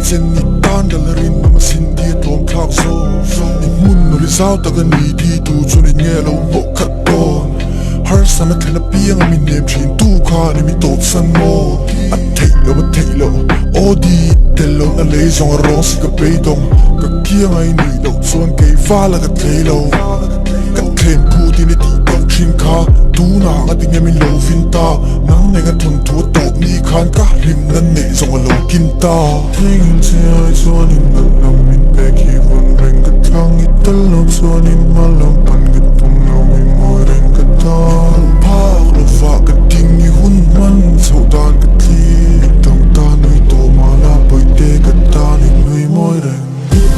sen ni tan dalarin na masin di tom khak so ni mun no li sao ta kan ni di tu chu ni nge lo mo khat ton har sana thela piang mi nem thin tu kha ni mi top san mo at thei lo o di tel lo na le zong ro si ka pe dong ka kiang ai ni lo chuan ke fa la ka thei lo ka khem pu ti ni ti tong thin kha tu na nga ti nge mi lo fin ta nang ne ga thun thu to ni khan ka rim nan ne zong lo kin ta thing che ai chuan in nan lam min pe ki von reng ka thang i tel lo chuan in ma lam pan ka tum lo mi mo reng ka ta pa lo fa ka ting i hun man chau dan ka thi tang ta noi to ma la poi te ka ta ni noi mo reng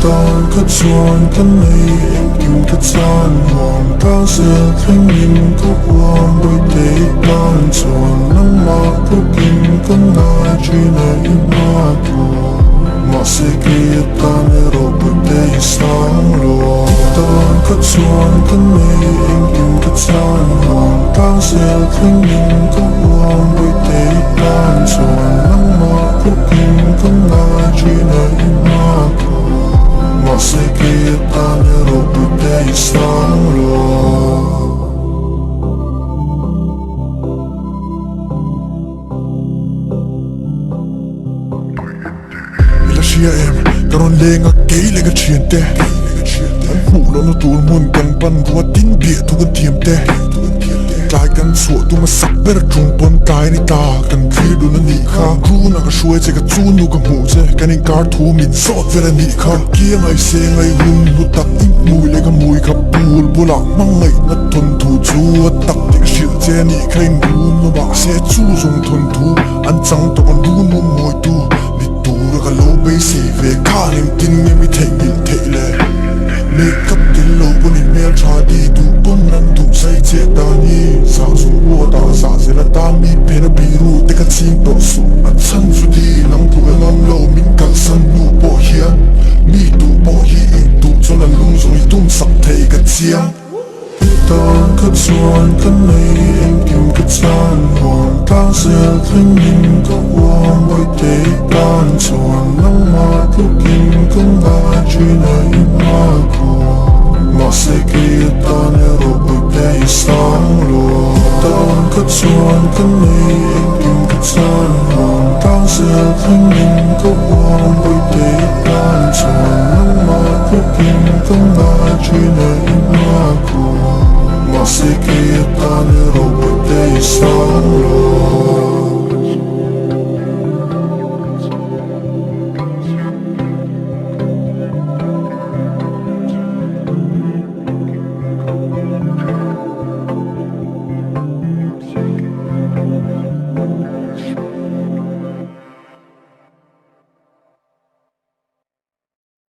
tan ka chuan kan nei em kim ka chan wang ta se thing in ka wang poi te tan chuan nang ma ka kim kan na chi nei ma tu ma se ki ta ne ro poi te sang lo tan ka chuan kan nei em kim ka chan wang ta se thing in ka wang poi te tan chuan nang ma ka kim kan na chi nei ma tu ma se ki ta ne ro poi te sang lo chia em karon lenga ke lenga chien te an hu lo no tur mun kan pan ruwa tin bia tu kan thiam te tai kan su tu ma sak ber chung pon tai ni ta kan thri du na ni kha khu na ka shuai che ka chu nu ka mu che kan in kar thu min sot vera ni kha kia ngai se ngai hun nu tak tin mui le ka mui kha pul bula mang ngai na thun thu chu tak ti shil che ni khain nu no ba se chu zong thun thu an chang to kan du nu moi tu ka lo be si ve ka lim tin me mi thei bil thei le make up tin lo pun in mel tha di du pun nan du sai che ta ni sa su wo ta sa se la ta mi pe na bi ru te ka chim to su a chan su di nang pu ga ngam lo min ka san nu po hian mi tu po hi tu cho la lung zo i tum sak thei ka chiang tan ka chuan kan nei em kim ka chan hon ta se thing in ka wang oi te tan chuan nang ma tu kim kan na chi nei ma ko ma se ki ta ne ro oi te sang lo tan ka chuan kan nei em kim ka chan hon ta se thing in ka wang oi te tan chuan nang ma tu kim kan na chi nei ma ko ma se ki ta ne ro oi te sang lo